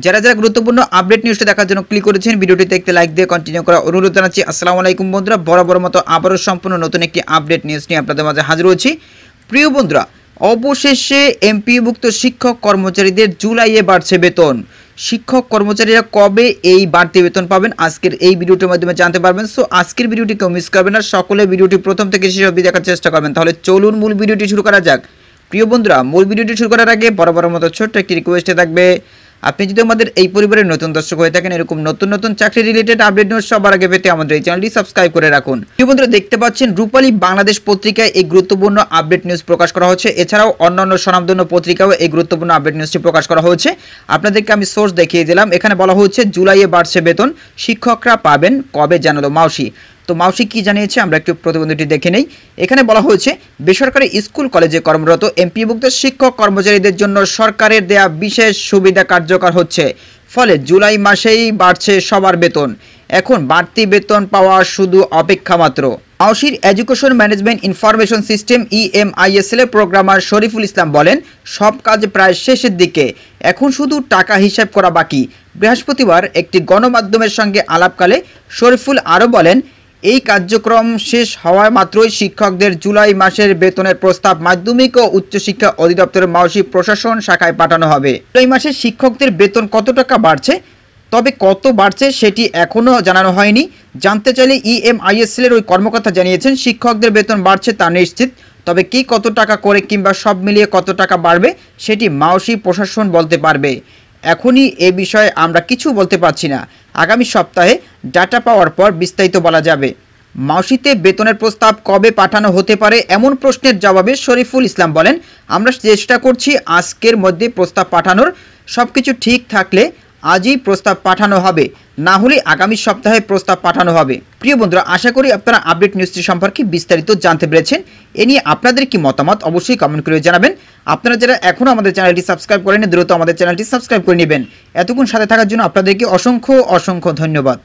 যারা যারা গুরুত্বপূর্ণ আপডেট নিউজটা দেখার জন্য ক্লিক করেছেন ভিডিওটিতে একটি লাইক দিয়ে কন্টিনিউ করা অনুরোধ জানাচ্ছি। আসসালামু আলাইকুম বন্ধুরা, বরাবর মতো আবারও সম্পূর্ণ নতুন একটি আপডেট নিউজ নিয়ে আপনাদের মাঝে হাজির হয়েছি। প্রিয় বন্ধুরা, অবশেষে এমপিওভুক্ত শিক্ষক কর্মচারীদের জুলাইয়ে বাড়ছে বেতন। শিক্ষক কর্মচারীরা কবে এই বাড়তি বেতন পাবেন আজকের এই ভিডিওটির মাধ্যমে জানতে পারবেন। সো আজকের ভিডিওটি কেউ মিস করবেন না, সকলে ভিডিওটি প্রথম থেকে শেষ অবধি দেখার চেষ্টা করবেন। তাহলে চলুন মূল ভিডিওটি শুরু করা যাক। প্রিয় বন্ধুরা, মূল ভিডিওটি শুরু করার আগে বরাবর মতো ছোট্ট একটি রিকোয়েস্টে থাকবে, আপনি যদি আমাদের এই পরিবারের নতুন দর্শক হয়ে থাকেন, এরকম নতুন নতুন চাকরি রিলেটেড আপডেট নিউজ সবার আগে পেতে আমাদের এই চ্যানেলটি সাবস্ক্রাইব করে রাখুন। প্রিয় বন্ধুরা, দেখতে পাচ্ছেন রূপালী বাংলাদেশ পত্রিকায় এই গুরুত্বপূর্ণ আপডেট নিউজ প্রকাশ করা হচ্ছে। এছাড়াও অন্যান্য স্বনামধন্য পত্রিকাও এই গুরুত্বপূর্ণ আপডেট নিউজটি প্রকাশ করা হচ্ছে। আপনাদেরকে আমি সোর্স দেখিয়ে দিলাম। এখানে বলা হচ্ছে জুলাইয়ে বাড়ছে বেতন, শিক্ষকরা পাবেন কবে জানালো মাউসি। তো মাউসি কি জানিয়েছে আমরা একটু প্রতিবেদনটি দেখে নেই। এখানে বলা হয়েছে বেসরকারি স্কুল কলেজে কর্মরত এমপিওভুক্ত শিক্ষক কর্মচারীদের জন্য সরকারের দেয়া বিশেষ সুবিধা কার্যকর হচ্ছে, ফলে জুলাই মাসেই বাড়ছে সবার বেতন। এখন বাড়তি বেতন পাওয়া শুধু অপেক্ষা মাত্র। মাউসির education management information system EMISL programmer Shariful Islam বলেন, সব কাজ প্রায় শেষের দিকে, এখন শুধু টাকা হিসাব করা বাকি। বৃহস্পতিবার একটি গণমাধ্যমের সঙ্গে আলাপকালে শরীফুল আরও বলেন, এই কার্যক্রম শেষ হওয়া মাত্রই শিক্ষকদের জুলাই মাসের বেতনের প্রস্তাব মাধ্যমিক ও উচ্চশিক্ষা অধিদপ্তরের মাউসি প্রশাসন শাখায় পাঠানো হবে। জুলাই মাসে শিক্ষকদের বেতন কত টাকা বাড়ছে, তবে কত বাড়ছে সেটি এখনও জানানো হয়নি। জানতে চাইলে EMISL ওই কর্মকর্তা জানিয়েছেন, শিক্ষকদের বেতন বাড়ছে তা নিশ্চিত, তবে কি কত টাকা করে কিংবা সব মিলিয়ে কত টাকা বাড়বে সেটি মাউসি প্রশাসন বলতে পারবে। এখনই এ বিষয়ে আমরা কিছু বলতে পারছি না, আগামী সপ্তাহে ডাটা পাওয়ার পর বিস্তারিত বলা যাবে। মাউসিতে বেতনের প্রস্তাব কবে পাঠানো হতে পারে এমন প্রশ্নের জবাবে শরীফুল ইসলাম বলেন, আমরা চেষ্টা করছি আজকের মধ্যে প্রস্তাব পাঠানোর, সব কিছু ঠিক থাকলে আজই প্রস্তাব পাঠানো হবে, না হলে আগামী সপ্তাহে প্রস্তাব পাঠানো হবে। প্রিয় বন্ধুরা, আশা করি আপনারা আপডেট নিউজটি সম্পর্কে বিস্তারিত জানতে পেরেছেন। এ নিয়ে আপনাদের কি মতামত অবশ্যই কমেন্ট করে জানাবেন। আপনারা যারা এখনও আমাদের চ্যানেলটি সাবস্ক্রাইব করেন, দ্রুত আমাদের চ্যানেলটি সাবস্ক্রাইব করে নেবেন। এতক্ষণ সাথে থাকার জন্য আপনাদেরকে অসংখ্য অসংখ্য ধন্যবাদ।